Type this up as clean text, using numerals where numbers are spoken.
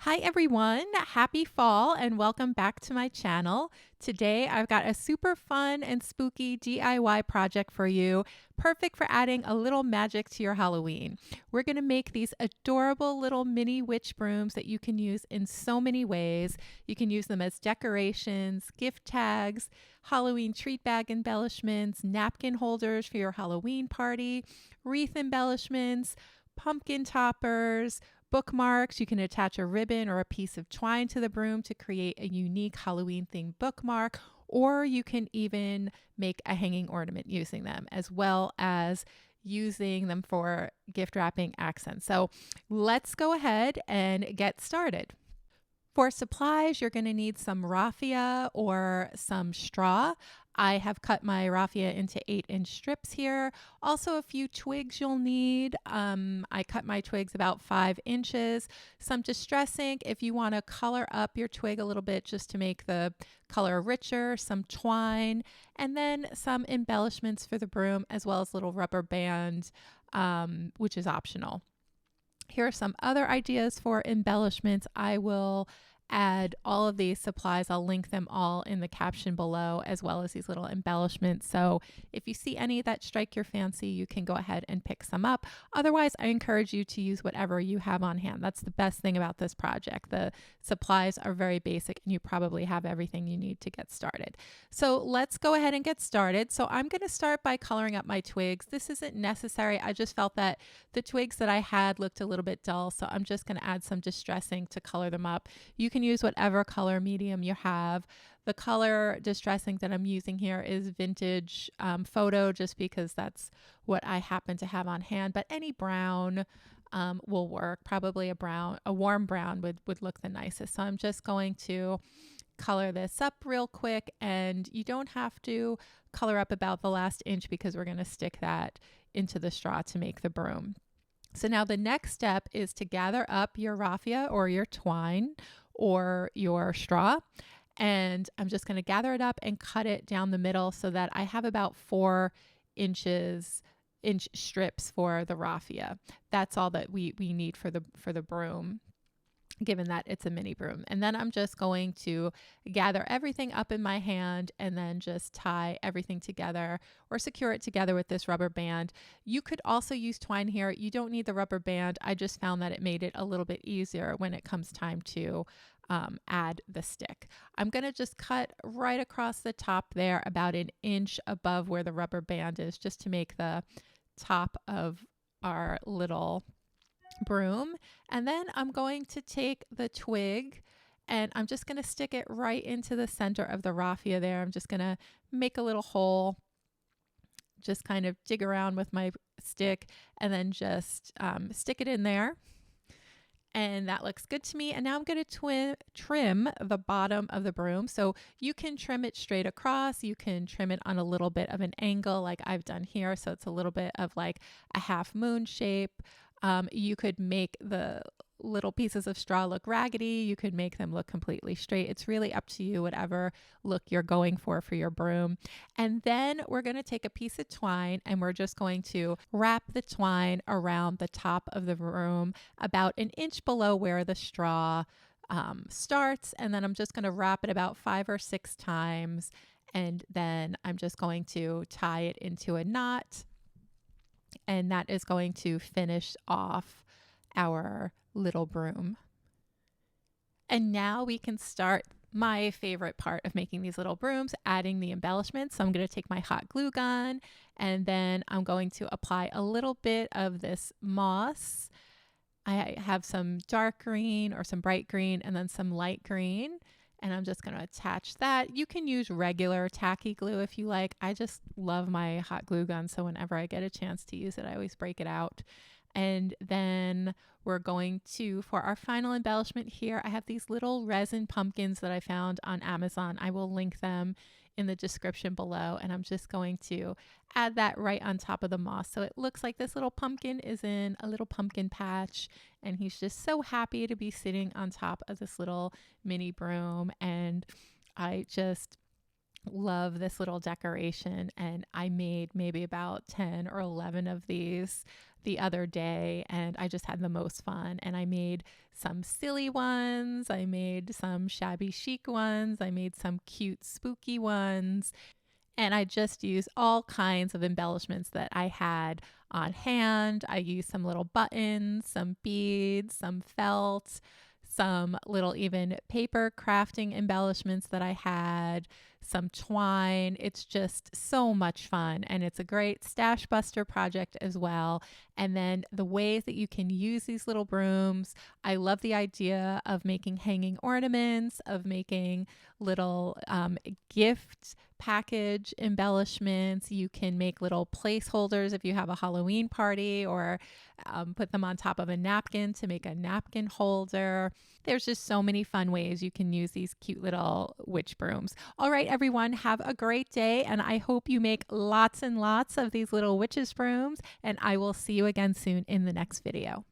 Hi everyone, happy fall and welcome back to my channel. Today I've got a super fun and spooky DIY project for you, perfect for adding a little magic to your Halloween. We're going to make these adorable little mini witch brooms that you can use in so many ways. You can use them as decorations, gift tags, Halloween treat bag embellishments, napkin holders for your Halloween party, wreath embellishments, pumpkin toppers, bookmarks. You can attach a ribbon or a piece of twine to the broom to create a unique Halloween themed bookmark, or you can even make a hanging ornament using them, as well as using them for gift wrapping accents. So let's go ahead and get started. For supplies, you're going to need some raffia or some straw. I have cut my raffia into 8-inch strips here. Also, a few twigs you'll need. I cut my twigs about 5 inches. Some distress ink if you want to color up your twig a little bit just to make the color richer. Some twine, and then some embellishments for the broom, as well as little rubber band, which is optional. Here are some other ideas for embellishments. I will add all of these supplies. I'll link them all in the caption below, as well as these little embellishments. So if you see any that strike your fancy, you can go ahead and pick some up. Otherwise, I encourage you to use whatever you have on hand. That's the best thing about this project. The supplies are very basic and you probably have everything you need to get started. So let's go ahead and get started. So I'm going to start by coloring up my twigs. This isn't necessary. I just felt that the twigs that I had looked a little bit dull, so I'm just going to add some distress ink to color them up. You can use whatever color medium you have. The color distress ink that I'm using here is vintage photo, just because that's what I happen to have on hand, but any brown will work. Probably a warm brown would look the nicest. So I'm just going to color this up real quick, and you don't have to color up about the last inch because we're going to stick that into the straw to make the broom. So now the next step is to gather up your raffia or your twine or your straw, and I'm just going to gather it up and cut it down the middle so that I have about 4 inch strips for the raffia. That's all that we need for the broom, given that it's a mini broom. And then I'm just going to gather everything up in my hand and then just tie everything together or secure it together with this rubber band. You could also use twine here. You don't need the rubber band. I just found that it made it a little bit easier when it comes time to add the stick. I'm going to just cut right across the top there, about 1 inch above where the rubber band is, just to make the top of our little broom. And then I'm going to take the twig and I'm just going to stick it right into the center of the raffia there. I'm just going to make a little hole, just kind of dig around with my stick, and then just stick it in there. And that looks good to me. And now I'm going to trim the bottom of the broom. So you can trim it straight across. You can trim it on a little bit of an angle like I've done here. So it's a little bit of like a half moon shape. You could make the little pieces of straw look raggedy. You could make them look completely straight. It's really up to you, whatever look you're going for your broom. And then we're going to take a piece of twine and we're just going to wrap the twine around the top of the broom about 1 inch below where the straw starts. And then I'm just going to wrap it about 5 or 6 times. And then I'm just going to tie it into a knot. And that is going to finish off our little broom. And now we can start my favorite part of making these little brooms, adding the embellishments. So I'm going to take my hot glue gun and then I'm going to apply a little bit of this moss. I have some dark green or some bright green and then some light green. And I'm just going to attach that. You can use regular tacky glue if you like. I just love my hot glue gun, so whenever I get a chance to use it, I always break it out. And then we're going to, for our final embellishment here, I have these little resin pumpkins that I found on Amazon. I will link them in the description below, and I'm just going to add that right on top of the moss. So it looks like this little pumpkin is in a little pumpkin patch, and he's just so happy to be sitting on top of this little mini broom. And I just love this little decoration, and I made maybe about 10 or 11 of these the other day, and I just had the most fun. And I made some silly ones, I made some shabby chic ones, I made some cute spooky ones, and I just used all kinds of embellishments that I had on hand. I used some little buttons, some beads, some felt, some little even paper crafting embellishments that I had, some twine. It's just so much fun, and it's a great stash buster project as well. And then the ways that you can use these little brooms, I love the idea of making hanging ornaments, of making little gift package embellishments. You can make little placeholders if you have a Halloween party, or put them on top of a napkin to make a napkin holder. There's just so many fun ways you can use these cute little witch brooms. All right, everyone, have a great day, and I hope you make lots and lots of these little witches brooms, and I will see you again soon in the next video.